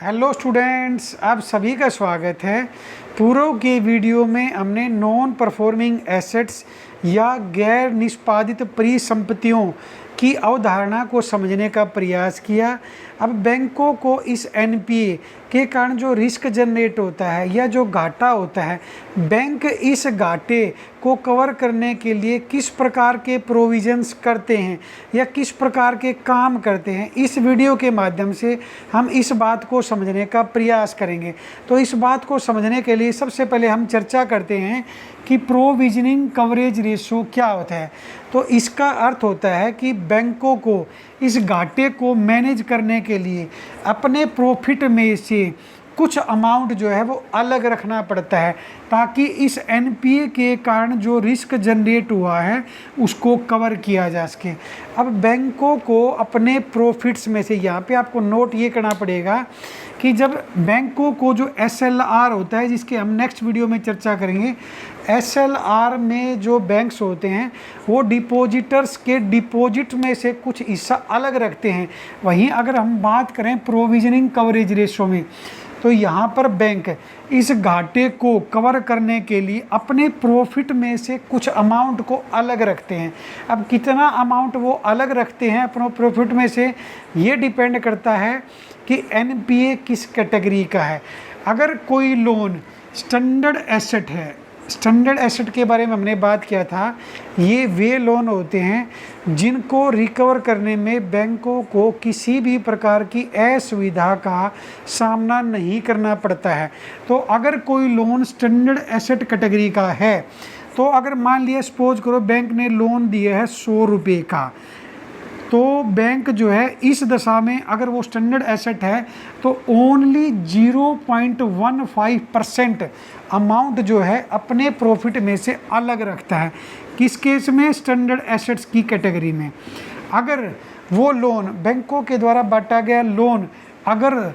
Hello students, आप सभी का स्वागत है। पूर्व के वीडियो में हमने नॉन परफॉर्मिंग एसेट्स या गैर निष्पादित परिसंपत्तियों की अवधारणा को समझने का प्रयास किया। अब बैंकों को इस एनपीए के कारण जो रिस्क जनरेट होता है या जो घाटा होता है, बैंक इस घाटे को कवर करने के लिए किस प्रकार के प्रोविजंस करते हैं या किस प्रकार के काम करते हैं, इस वीडियो के माध्यम से हम इस बात को समझने का प्रयास करेंगे। तो इस बात को समझने के लिए सबसे पहले हम चर्चा करते हैं कि प्रोविजनिंग कवरेज रेशियो क्या होता है। तो इसका अर्थ होता है कि बैंकों को इस घाटे को मैनेज करने के लिए अपने प्रॉफिट में से कुछ अमाउंट जो है वो अलग रखना पड़ता है, ताकि इस एनपीए के कारण जो रिस्क जनरेट हुआ है उसको कवर किया जा सके। अब बैंकों को अपने प्रॉफिट्स में से, यहाँ पे आपको नोट ये करना पड़ेगा कि जब बैंकों को जो एसएलआर होता है, जिसके हम नेक्स्ट वीडियो में चर्चा करेंगे, एसएलआर में जो बैंक्स होते हैं वो डिपॉजिटर्स के डिपॉजिट में से कुछ हिस्सा अलग रखते हैं। वहीं अगर हम बात करें प्रोविजनिंग कवरेज रेशियो में, तो यहाँ पर बैंक इस घाटे को कवर करने के लिए अपने प्रॉफिट में से कुछ अमाउंट को अलग रखते हैं। अब कितना अमाउंट वो अलग रखते हैं अपने प्रॉफिट में से, ये डिपेंड करता है कि एनपीए किस कैटेगरी का है। अगर कोई लोन स्टैंडर्ड एसेट है, स्टैंडर्ड एसेट के बारे में हमने बात किया था, ये वे लोन होते हैं जिनको रिकवर करने में बैंकों को किसी भी प्रकार की असुविधा का सामना नहीं करना पड़ता है। तो अगर कोई लोन स्टैंडर्ड एसेट कैटेगरी का है, तो अगर मान लिया सपोज करो बैंक ने लोन दिया है 100 रुपये का, तो बैंक जो है इस दशा में अगर वो स्टैंडर्ड एसेट है तो ओनली 0.15% अमाउंट जो है अपने प्रॉफिट में से अलग रखता है। किस केस में? स्टैंडर्ड एसेट्स की कैटेगरी में। अगर वो लोन बैंकों के द्वारा बांटा गया लोन अगर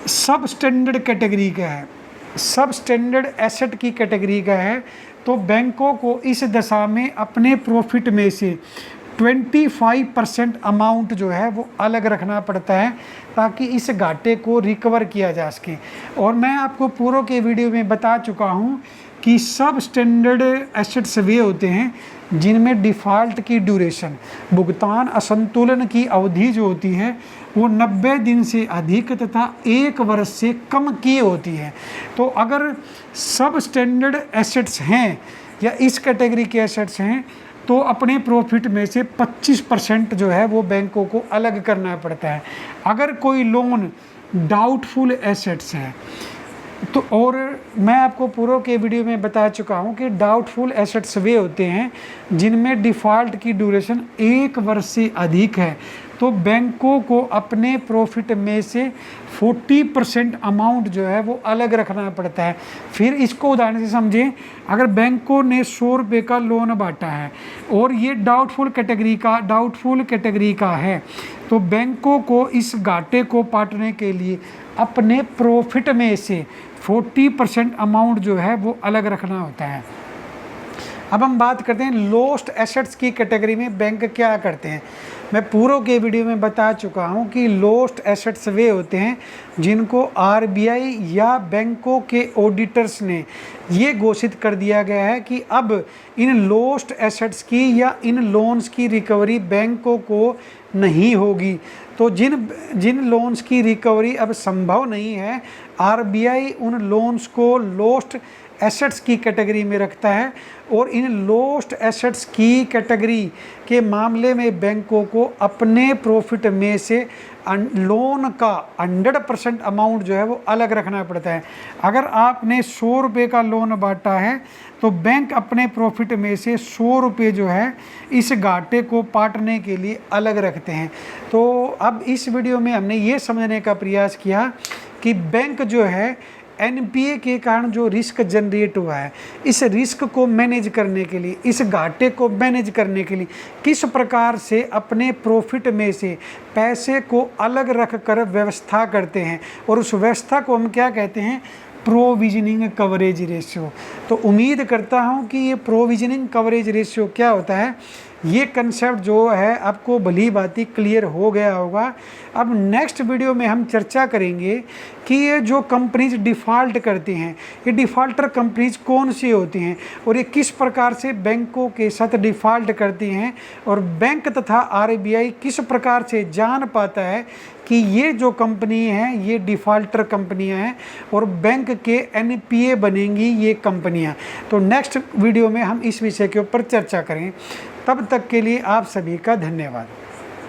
सब स्टैंडर्ड कैटेगरी का है, सब स्टैंडर्ड एसेट की कैटेगरी का है, तो बैंकों को इस दशा में अपने प्रॉफिट में से 25% अमाउंट जो है वो अलग रखना पड़ता है, ताकि इस घाटे को रिकवर किया जा सके। और मैं आपको पूर्व के वीडियो में बता चुका हूँ कि सब स्टैंडर्ड एसेट्स वे होते हैं जिनमें डिफ़ॉल्ट की ड्यूरेशन, भुगतान असंतुलन की अवधि जो होती है वो 90 दिन से अधिक तथा 1 वर्ष से कम की होती है। तो अगर सब स्टैंडर्ड एसेट्स हैं या इस कैटेगरी के एसेट्स हैं, तो अपने प्रॉफिट में से 25% जो है वो बैंकों को अलग करना पड़ता है। अगर कोई लोन डाउटफुल एसेट्स है तो, और मैं आपको पूर्व के वीडियो में बता चुका हूँ कि डाउटफुल एसेट्स वे होते हैं जिनमें डिफ़ॉल्ट की ड्यूरेशन 1 वर्ष से अधिक है, तो बैंकों को अपने प्रॉफिट में से 40% अमाउंट जो है वो अलग रखना पड़ता है। फिर इसको उदाहरण से समझें, अगर बैंकों ने 100 रुपये का लोन बांटा है और ये डाउटफुल कैटेगरी का है, तो बैंकों को इस घाटे को पाटने के लिए अपने प्रॉफिट में से 40% अमाउंट जो है वो अलग रखना होता है। अब हम बात करते हैं लॉस्ट एसेट्स की कैटेगरी में बैंक क्या करते हैं। मैं पूर्व के वीडियो में बता चुका हूं कि लॉस्ट एसेट्स वे होते हैं जिनको आरबीआई या बैंकों के ऑडिटर्स ने ये घोषित कर दिया गया है कि अब इन लॉस्ट एसेट्स की या इन लोन्स की रिकवरी बैंकों को नहीं होगी। तो जिन लोन्स की रिकवरी अब संभव नहीं है, आरबीआई उन लोन्स को लॉस्ट एसेट्स की कैटेगरी में रखता है, और इन लॉस्ट एसेट्स की कैटेगरी के मामले में बैंकों को अपने प्रॉफिट में से लोन का 100% अमाउंट जो है वो अलग रखना पड़ता है। अगर आपने 100 रुपये का लोन बांटा है तो बैंक अपने प्रॉफिट में से 100 रुपये जो है इस घाटे को पाटने के लिए अलग रखते हैं। तो अब इस वीडियो में हमने ये समझने का प्रयास किया कि बैंक जो है एनपीए के कारण जो रिस्क जनरेट हुआ है, इस रिस्क को मैनेज करने के लिए, इस घाटे को मैनेज करने के लिए किस प्रकार से अपने प्रॉफिट में से पैसे को अलग रख कर व्यवस्था करते हैं, और उस व्यवस्था को हम क्या कहते हैं? Provisioning coverage ratio. तो उम्मीद करता हूं कि ये प्रोविजनिंग कवरेज रेशियो क्या होता है, ये कंसेप्ट जो है आपको भली भांति क्लियर हो गया होगा। अब नेक्स्ट वीडियो में हम चर्चा करेंगे कि ये जो कंपनीज डिफ़ॉल्ट करती हैं, ये डिफ़ॉल्टर कंपनीज कौन सी होती हैं और ये किस प्रकार से बैंकों के साथ डिफ़ॉल्ट करती हैं, और बैंक तथा आरबीआई किस प्रकार से जान पाता है कि ये जो कंपनी है ये डिफ़ॉल्टर कंपनियां हैं और बैंक के एनपीए बनेंगी ये कंपनियां। तो नेक्स्ट वीडियो में हम इस विषय के ऊपर चर्चा करें। तब तक के लिए आप सभी का धन्यवाद।